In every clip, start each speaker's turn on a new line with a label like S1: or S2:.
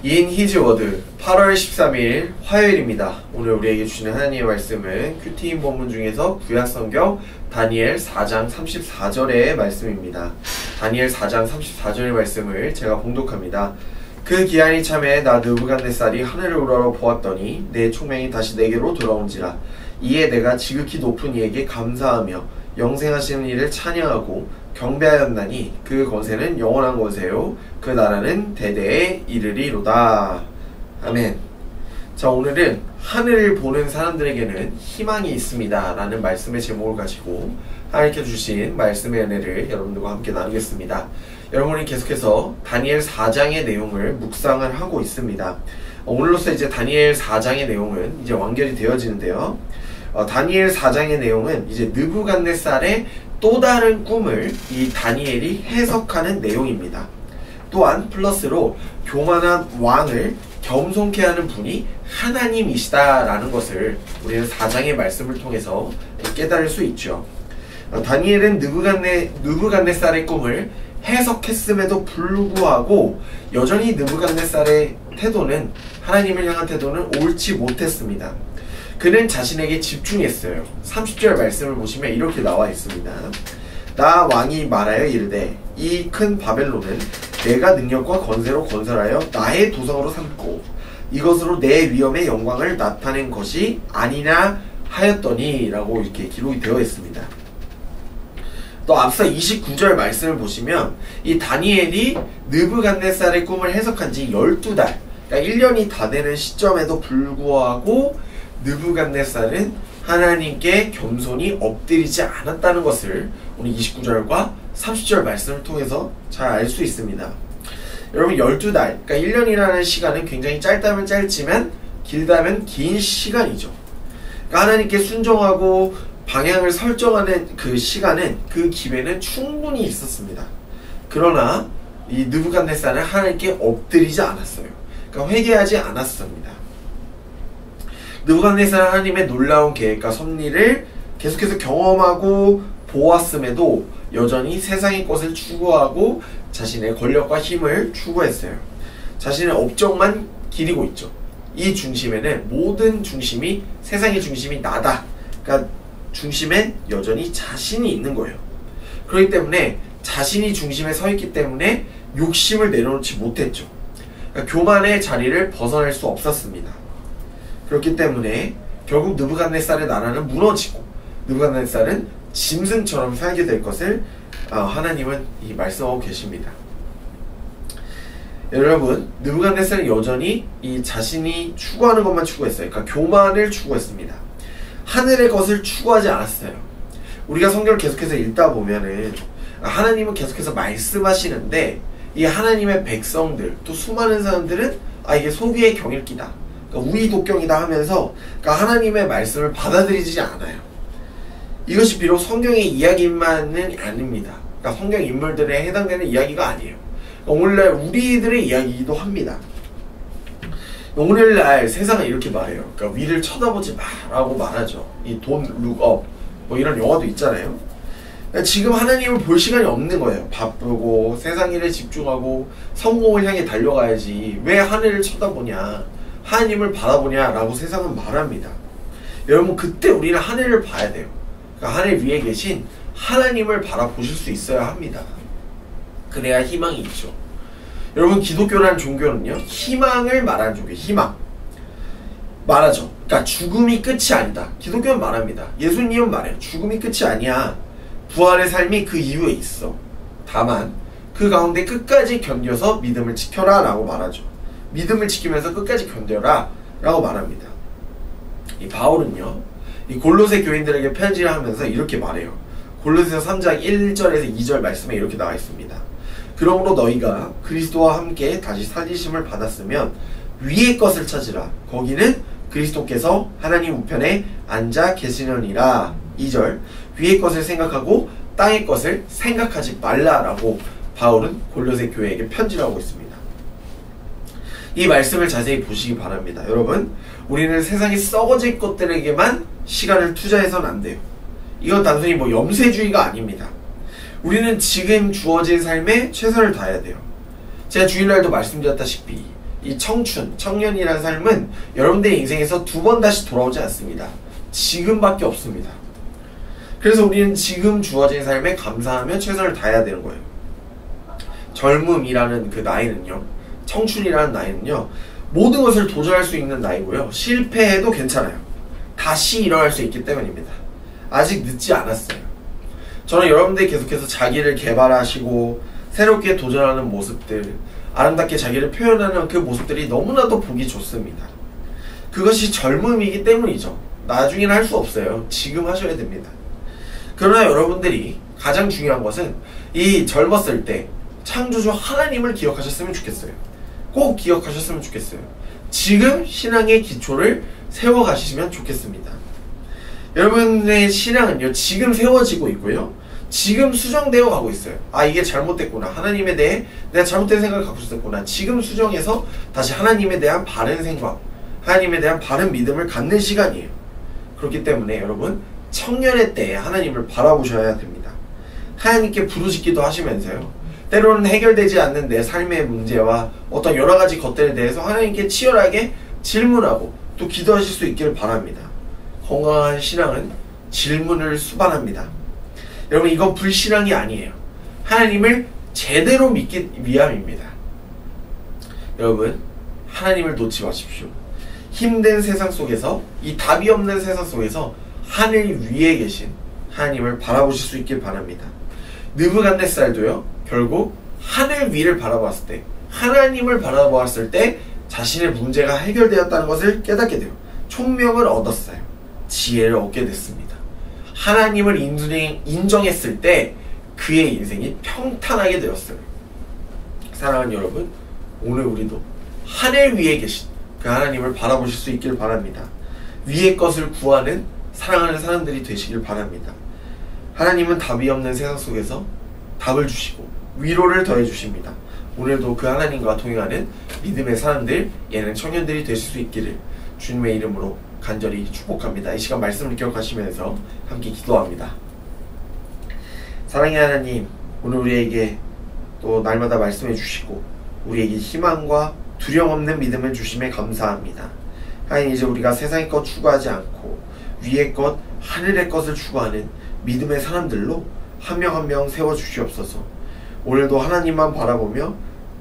S1: In His Word 8월 13일 화요일입니다. 오늘 우리에게 주시는 하나님의 말씀은 큐티인 본문 중에서 구약성경 다니엘 4장 34절의 말씀입니다. 다니엘 4장 34절의 말씀을 제가 봉독합니다. 그 기한이 참에 나 느부갓네살이 하늘을 우러러 보았더니 내 총명이 다시 내게로 돌아온지라. 이에 내가 지극히 높은 이에게 감사하며 영생하시는 이를 찬양하고 경배하였나니 그 권세는 영원한 권세요 그 나라는 대대에 이르리로다. 아멘. 자, 오늘은 하늘을 보는 사람들에게는 희망이 있습니다 라는 말씀의 제목을 가지고 하나님께 주신 말씀의 은혜를 여러분들과 함께 나누겠습니다. 여러분이 계속해서 다니엘 4장의 내용을 묵상을 하고 있습니다. 오늘로서 이제 다니엘 4장의 내용은 이제 완결이 되어지는데요. 다니엘 4장의 내용은 이제 느부갓네살의 또 다른 꿈을 이 다니엘이 해석하는 내용입니다. 또한 플러스로 교만한 왕을 겸손케 하는 분이 하나님이시다라는 것을 우리는 4장의 말씀을 통해서 깨달을 수 있죠. 다니엘은 느부갓네살의 꿈을 해석했음에도 불구하고 여전히 느부갓네살의 태도는, 하나님을 향한 태도는 옳지 못했습니다. 그는 자신에게 집중했어요. 30절 말씀을 보시면 이렇게 나와 있습니다. 나 왕이 말하여 이르되 이 큰 바벨론은 내가 능력과 권세로 건설하여 나의 도성으로 삼고 이것으로 내 위엄의 영광을 나타낸 것이 아니냐 하였더니 라고 이렇게 기록이 되어 있습니다. 또 앞서 29절 말씀을 보시면 이 다니엘이 느부갓네살의 꿈을 해석한 지 12달, 그러니까 1년이 다 되는 시점에도 불구하고 느부갓네살은 하나님께 겸손히 엎드리지 않았다는 것을 오늘 29절과 30절 말씀을 통해서 잘 알 수 있습니다. 여러분 12달, 그러니까 1년이라는 시간은 굉장히 짧다면 짧지만 길다면 긴 시간이죠. 그러니까 하나님께 순종하고 방향을 설정하는 그 시간은, 그 기회는 충분히 있었습니다. 그러나 이 느부갓네살은 하나님께 엎드리지 않았어요. 그러니까 회개하지 않았습니다. 느부갓네살은 하나님의 놀라운 계획과 섭리를 계속해서 경험하고 보았음에도 여전히 세상의 것을 추구하고 자신의 권력과 힘을 추구했어요. 자신의 업적만 기리고 있죠. 이 중심에는 모든 중심이, 세상의 중심이 나다. 그러니까 중심에 여전히 자신이 있는 거예요. 그렇기 때문에 자신이 중심에 서 있기 때문에 욕심을 내려놓지 못했죠. 그러니까 교만의 자리를 벗어날 수 없었습니다. 그렇기 때문에 결국 느부갓네살의 나라는 무너지고 느부갓네살은 짐승처럼 살게 될 것을 하나님은 말씀하고 계십니다. 여러분, 느부갓네살은 여전히 이 자신이 추구하는 것만 추구했어요. 그러니까 교만을 추구했습니다. 하늘의 것을 추구하지 않았어요. 우리가 성경을 계속해서 읽다 보면은 하나님은 계속해서 말씀하시는데 이 하나님의 백성들, 또 수많은 사람들은 이게 소귀의 경읽기다, 그러니까 우의독경이다 하면서 그러니까 하나님의 말씀을 받아들이지 않아요. 이것이 비록 성경의 이야기만은 아닙니다. 그러니까 성경 인물들에 해당되는 이야기가 아니에요. 그러니까 오늘날 우리들의 이야기이기도 합니다. 오늘날 세상은 이렇게 말해요. 그러니까 위를 쳐다보지 마라고 말하죠. 이 Don't look up 뭐 이런 영화도 있잖아요. 그러니까 지금 하나님을 볼 시간이 없는 거예요. 바쁘고 세상 일에 집중하고 성공을 향해 달려가야지 왜 하늘을 쳐다보냐, 하나님을 바라보냐 라고 세상은 말합니다. 여러분, 그때 우리는 하늘을 봐야 돼요. 그러니까 하늘 위에 계신 하나님을 바라보실 수 있어야 합니다. 그래야 희망이 있죠. 여러분, 기독교라는 종교는요, 희망을 말하는 종교예요. 희망 말하죠. 그러니까 죽음이 끝이 아니다. 기독교는 말합니다. 예수님은 말해요. 죽음이 끝이 아니야. 부활의 삶이 그 이후에 있어. 다만 그 가운데 끝까지 견뎌서 믿음을 지켜라 라고 말하죠. 믿음을 지키면서 끝까지 견뎌라 라고 말합니다. 이 바울은요, 이 골로새 교인들에게 편지를 하면서 이렇게 말해요. 골로새서 3장 1절에서 2절 말씀에 이렇게 나와 있습니다. 그러므로 너희가 그리스도와 함께 다시 살리심을 받았으면 위의 것을 찾으라. 거기는 그리스도께서 하나님 우편에 앉아 계시느니라. 2절, 위의 것을 생각하고 땅의 것을 생각하지 말라라고 바울은 골로새 교회에게 편지를 하고 있습니다. 이 말씀을 자세히 보시기 바랍니다. 여러분, 우리는 세상에 썩어질 것들에게만 시간을 투자해서는 안 돼요. 이건 단순히 염세주의가 아닙니다. 우리는 지금 주어진 삶에 최선을 다해야 돼요. 제가 주일날도 말씀드렸다시피 이 청년이라는 삶은 여러분들의 인생에서 두 번 다시 돌아오지 않습니다. 지금밖에 없습니다. 그래서 우리는 지금 주어진 삶에 감사하며 최선을 다해야 되는 거예요. 젊음이라는 그 나이는요, 청춘이라는 나이는요, 모든 것을 도전할 수 있는 나이고요. 실패해도 괜찮아요. 다시 일어날 수 있기 때문입니다. 아직 늦지 않았어요. 저는 여러분들이 계속해서 자기를 개발하시고 새롭게 도전하는 모습들, 아름답게 자기를 표현하는 그 모습들이 너무나도 보기 좋습니다. 그것이 젊음이기 때문이죠. 나중에는 할 수 없어요. 지금 하셔야 됩니다. 그러나 여러분들이 가장 중요한 것은 이 젊었을 때 창조주 하나님을 기억하셨으면 좋겠어요. 꼭 기억하셨으면 좋겠어요. 지금 신앙의 기초를 세워가시면 좋겠습니다. 여러분의 신앙은요, 지금 세워지고 있고요, 지금 수정되어 가고 있어요. 아, 이게 잘못됐구나. 하나님에 대해 내가 잘못된 생각을 갖고 있었구나. 지금 수정해서 다시 하나님에 대한 바른 생각, 하나님에 대한 바른 믿음을 갖는 시간이에요. 그렇기 때문에 여러분, 청년의 때에 하나님을 바라보셔야 됩니다. 하나님께 부르짖기도 하시면서요, 때로는 해결되지 않는 내 삶의 문제와 어떤 여러 가지 것들에 대해서 하나님께 치열하게 질문하고 또 기도하실 수 있기를 바랍니다. 건강한 신앙은 질문을 수반합니다. 여러분, 이건 불신앙이 아니에요. 하나님을 제대로 믿기 위함입니다. 여러분, 하나님을 놓지 마십시오. 힘든 세상 속에서, 이 답이 없는 세상 속에서 하늘 위에 계신 하나님을 바라보실 수 있길 바랍니다. 느부갓네살도요, 결국 하늘 위를 바라보았을 때, 하나님을 바라보았을 때 자신의 문제가 해결되었다는 것을 깨닫게 돼요. 총명을 얻었어요. 지혜를 얻게 됐습니다. 하나님을 인정했을 때 그의 인생이 평탄하게 되었어요. 사랑하는 여러분, 오늘 우리도 하늘 위에 계신 그 하나님을 바라보실 수 있길 바랍니다. 위의 것을 구하는 사랑하는 사람들이 되시길 바랍니다. 하나님은 답이 없는 세상 속에서 답을 주시고 위로를 더해 주십니다. 오늘도 그 하나님과 동행하는 믿음의 사람들, 예능 청년들이 되실 수 있기를 주님의 이름으로 간절히 축복합니다. 이 시간 말씀을 기억하시면서 함께 기도합니다. 사랑의 하나님, 오늘 우리에게 또 날마다 말씀해 주시고 우리에게 희망과 두려움 없는 믿음을 주심에 감사합니다. 하나님, 이제 우리가 세상의 것 추구하지 않고 위의 것, 하늘의 것을 추구하는 믿음의 사람들로 한 명 한 명 세워주시옵소서. 오늘도 하나님만 바라보며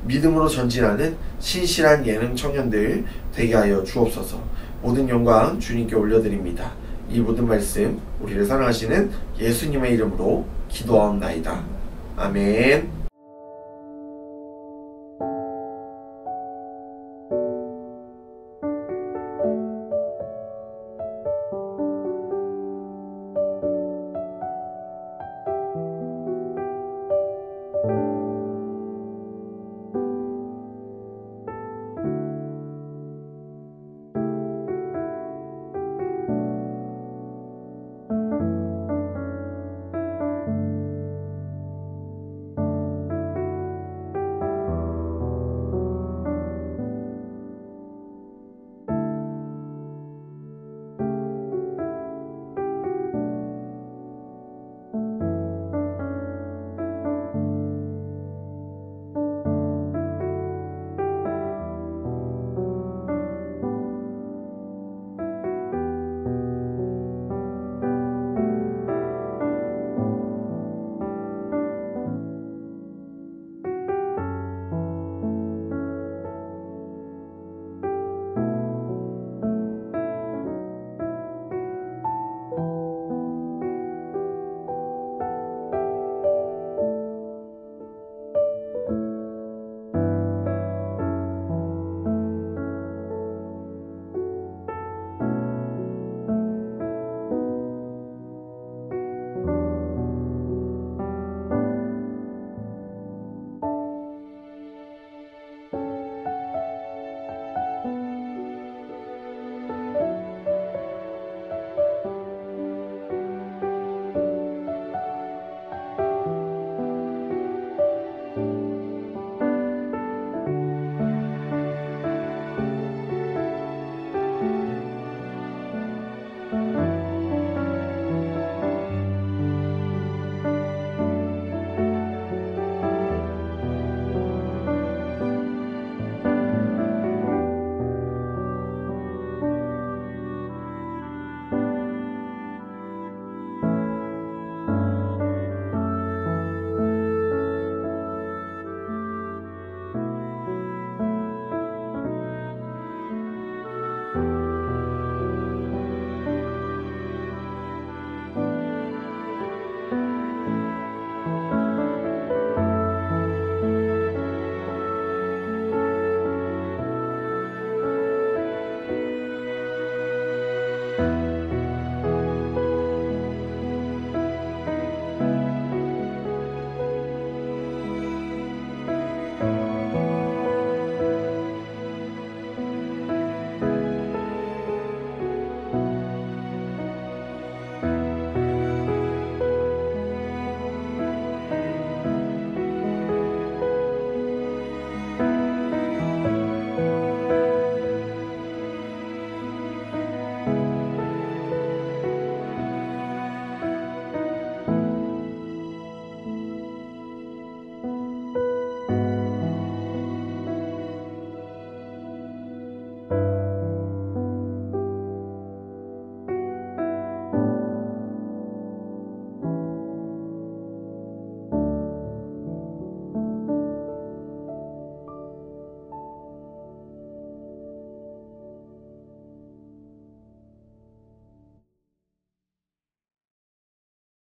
S1: 믿음으로 전진하는 신실한 예능 청년들 되게 하여 주옵소서. 모든 영광 주님께 올려드립니다. 이 모든 말씀 우리를 사랑하시는 예수님의 이름으로 기도하옵나이다. 아멘.